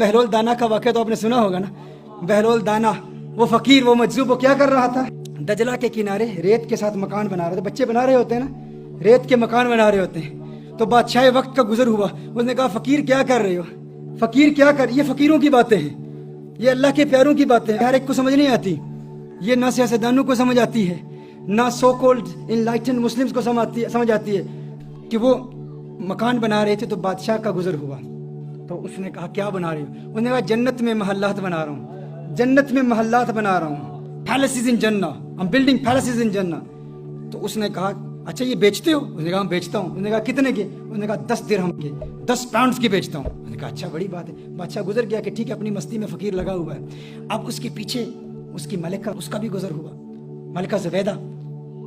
बहलोल दाना का वाक़या तो आपने सुना होगा ना। बहलोल दाना, वो फ़कीर, वो मजजूब, वो क्या कर रहा था? दजला के किनारे रेत के साथ मकान बना रहे थे। बच्चे बना रहे होते हैं ना, रेत के मकान बना रहे होते हैं। तो बादशाह वक्त का गुजर हुआ, उसने कहा फ़कीर क्या कर रहे हो? फ़कीर क्या कर, ये फ़कीरों की बातें हैं, ये अल्लाह के प्यारों की बातें हैं, हर एक को समझ नहीं आती। ये ना सियासतदानों को समझ आती है, ना सो कॉल्ड इनलाइटेंड मुस्लिम्स को समझ आती है कि वो मकान बना रहे थे। तो बादशाह का गुजर हुआ, तो उसने कहा क्या बना रहे हो? उसने कहा जन्नत में महल्लात बना रहा हूँ, जन्नत में महल्लात बना रहा हूँ, पैलेसेस इन जन्ना, आई एम बिल्डिंग पैलेसेस इन जन्ना। तो उसने कहा अच्छा ये बेचते हो? उसने कहा बेचता हूँ। उसने कहा कितने के? उसने कहा 10 दिरहम के, 10 पाउंड्स के बेचता हूँ। उसने कहा अच्छा बड़ी बात है। बादशाह गुजर गया कि ठीक है, अपनी मस्ती में फ़कीर लगा हुआ है। अब उसके पीछे उसकी मलिका, उसका भी गुजर हुआ, मलिका ज़ुबैदा,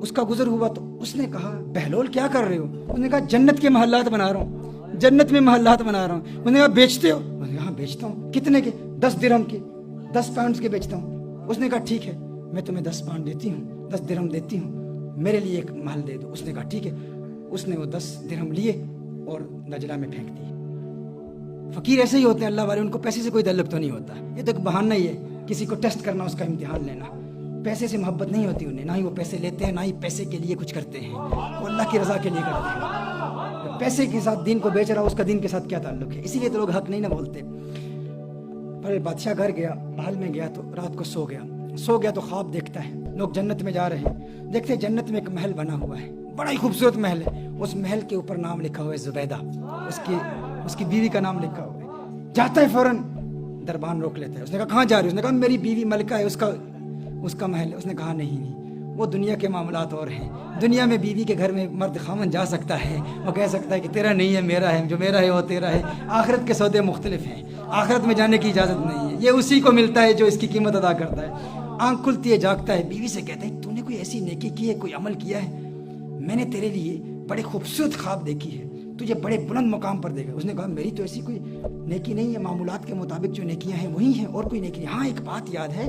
उसका गुजर हुआ। तो उसने कहा बहलोल क्या कर रहे हो? उसने कहा जन्नत के महल्लात बना रहा हूँ, जन्नत में महल्लात बना रहा हूँ। उसने कहा बेचते हो? उसने कहा बेचता हूँ। कितने के? 10 दिरहम के, 10 पाउंड्स के बेचता हूँ। उसने कहा ठीक है, मैं तुम्हें 10 पाउंड देती हूँ, 10 दिरहम देती हूँ, मेरे लिए एक महल दे दो। उसने कहा ठीक है। उसने वो 10 दिरहम लिए और दजला में फेंक दिए। फ़कीर ऐसे ही होते हैं, अल्लाह वाले, उनको पैसे से कोई तल्लुक तो नहीं होता। ये तो एक बहाना ही है, किसी को टेस्ट करना, उसका इम्तिहान लेना। पैसे से मोहब्बत नहीं होती उन्हें, ना ही वो पैसे लेते हैं, ना ही पैसे के लिए कुछ करते हैं। वो अल्लाह की रज़ा के लिए करते हैं। पैसे के साथ दीन को बेच रहा, उसका दीन के साथ क्या ताल्लुक है? इसीलिए तो लोग हक नहीं ना बोलते। पर बादशाह घर गया, महल में गया, तो रात को सो गया तो ख्वाब देखता है, लोग जन्नत में जा रहे हैं, देखते हैं जन्नत में एक महल बना हुआ है, बड़ा ही खूबसूरत महल है। उस महल के ऊपर नाम लिखा हुआ है ज़ुबैदा, उसकी बीवी का नाम लिखा हुआ है। जाता है फौरन, दरबान रोक लेता है। उसने कहा कहाँ जा रही है? उसने कहा मेरी बीवी मलिका है, उसका महल है। उसने कहा नहीं, वो दुनिया के मामलात और हैं। दुनिया में बीवी के घर में मर्द खामन जा सकता है, वो कह सकता है कि तेरा नहीं है मेरा है, जो मेरा है वो तेरा है। आखिरत के सौदे मुख्तलिफ हैं, आखिरत में जाने की इजाज़त नहीं है। ये उसी को मिलता है जो इसकी कीमत अदा करता है। आँख खुलती है, जागता है, बीवी से कहता है तूने कोई ऐसी नेकी की है, कोई अमल किया है? मैंने तेरे लिए बड़े खूबसूरत ख्वाब देखी है, तुझे बड़े बुलंद मुकाम पर देगा। उसने कहा मेरी तो ऐसी कोई नेकी नहीं है, मामूलात के मुताबिक जो नेकियां हैं वही हैं, और कोई नेकी नहीं। हाँ एक बात याद है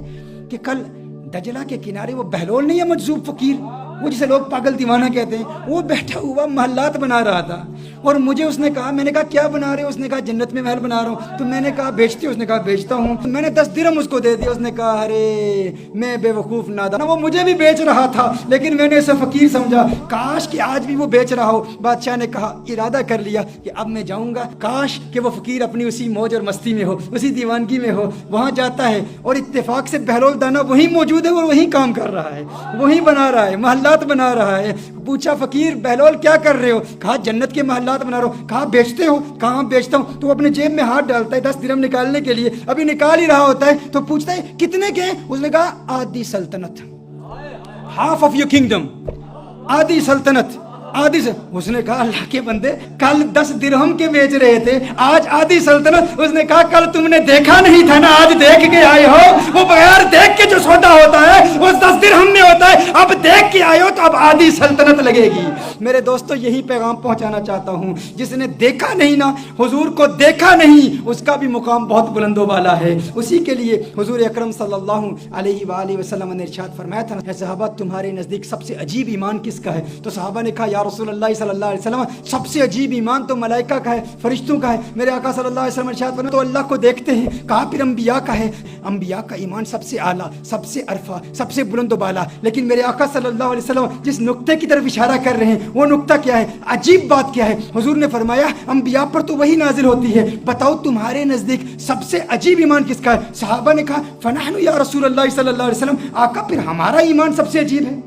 कि कल दजला के किनारे वो बहलोल नहीं है, मजजूब फ़कीर, वो जिसे लोग पागल दीवाना कहते हैं, वो बैठा हुआ महल्लात बना रहा था। और मुझे उसने कहा, मैंने कहा क्या बना रहे हो? उसने कहा जन्नत में महल बना रहा हूँ। तो मैंने कहा बेचते हो? उसने कहा बेचता हूँ। तो मैंने 10 दिरहम उसको दे दिया। उसने कहा अरे मैं बेवकूफ़ नादान, वो मुझे भी बेच रहा था लेकिन मैंने उसे फ़कीर समझा, काश कि आज भी वो बेच रहा हो। बादशाह ने कहा, इरादा कर लिया कि अब मैं जाऊँगा, काश कि वो फ़कीर अपनी उसी मौज और मस्ती में हो, उसी दीवानगी में हो। वहाँ जाता है और इत्तेफाक से बहलोल दाना वहीं मौजूद है और वहीं काम कर रहा है, वहीं बना रहा है, महल्लात बना रहा है। पूछा फ़कीर बहलोल क्या कर रहे हो? कहा जन्नत के महल्लात बना रहा हूँ। कहा बेचते हो? कहा बेचता हूँ। तो अपने जेब में हाथ डालता है 10 दिरहम निकालने के लिए, अभी निकाल ही रहा होता है तो पूछता है कितने के? उसने कहा आधी सल्तनत, हाफ ऑफ योर किंगडम, आधी सल्तनत, आधी से। उसने कहा अल्लाह के बंदे, कल 10 दिरहम के बेच रहे थे, आज आधी सल्तनत। उसने कहा कल तुमने देखा नहीं था ना, आज देख के आए हो। वो बगैर देख के जो सौदा होता है वो 10 दिरहम में होता है, अब देख के आए हो तो अब आधी सल्तनत लगेगी। मेरे दोस्तों यही पैगाम पहुंचाना चाहता हूं, जिसने देखा नहीं ना, हुजूर को देखा नहीं, उसका भी मुकाम बहुत बुलंदो वाला है। उसी के लिए हुजूर अकरम सल्लल्लाहु अलैहि वसल्लम ने इरशाद फरमाया था, सहाबा तुम्हारे नज़दीक सबसे अजीब ईमान किसका है? तो सहाबा ने कहा या रसूलुल्लाह सल्लल्लाहु अलैहि वसल्लम, सबसे अजीब ईमान तो मलाइका का है, फरिश्तों का है। मेरे आका सल्लल्लाहु अलैहि वसल्लम इरशाद फरमाते तो अल्लाह को देखते हैं। कहा फिर अंबिया का है, अंबिया का ईमान सबसे आला, सबसे अरफा, सबसे बुलंद बाला। लेकिन मेरे आका सल्लल्लाहु अलैहि वसल्लम जिस नुक्ते की तरफ इशारा कर रहे हैं वो नुक्ता क्या है? अजीब बात क्या है? हुजूर ने फरमाया अंबिया पर तो वही नाजिल होती है, बताओ तुम्हारे नजदीक सबसे अजीब ईमान किसका है? सहाबा ने कहा फनहनु या रसूलल्लाह सल्लल्लाहु अलैहि वसल्लम, आका फिर हमारा ईमान सबसे अजीब है।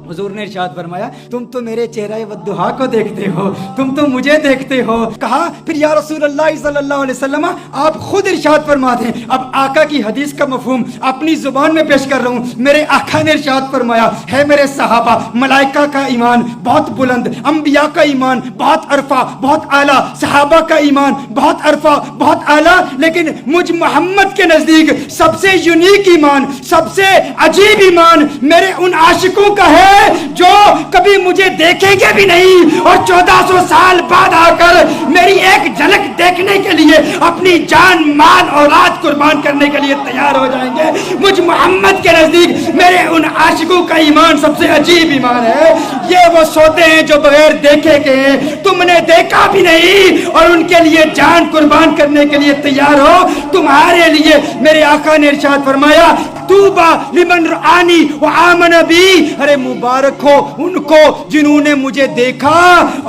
हुजूर ने इरशाद फरमाया तुम तो मेरे चेहरे वद्दुहा को देखते हो, तुम तो मुझे देखते हो। कहा फिर या रसूलल्लाह सल्लल्लाहु अलैहि वसल्लम आप खुद इरशाद फरमा दें। अब आका की हदीस का मफहूम अपनी जुबान में पेश कर रहा हूँ। मेरे आका ने इरशाद फरमाया है मेरे सहाबा, मलाइका का ईमान बहुत बुलंद, अंबिया का ईमान बहुत अरफा, बहुत आला, सहाबा का ईमान बहुत अरफा, बहुत आला, लेकिन मुझ मोहम्मद के नजदीक सबसे यूनिक ईमान, सबसे अजीब ईमान मेरे उन आशिकों का है جو کبھی مجھے دیکھیں گے بھی نہیں اور 1400 سال بعد آ کر میری ایک جھلک دیکھنے کے لیے اپنی جان مال اولاد قربان کرنے کے لیے تیار ہو جائیں گے. مجھ محمد کے نزدیک میرے ان عاشقوں کا ایمان سب سے عجیب ایمان ہے. یہ وہ سوتے ہیں جو بغیر دیکھے کے ہیں, تم نے دیکھا بھی نہیں اور ان کے لیے جان قربان کرنے کے لیے تیار ہو. تمہارے لیے میرے آقا نے ارشاد فرمایا توبہ لمن رآنی وآمن بی, ارے مبارک ہو ان کو جنہوں نے مجھے دیکھا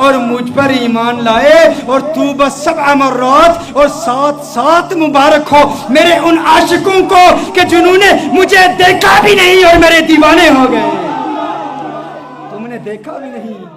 اور مجھ پر ایمان لائے. اور توبہ 7 مرات, اور 7 مبارک ہو میرے ان عاشقوں کو کہ جنہوں نے مجھے دیکھا بھی نہیں اور میرے دیوانے ہو گئے. تم نے دیکھا بھی نہیں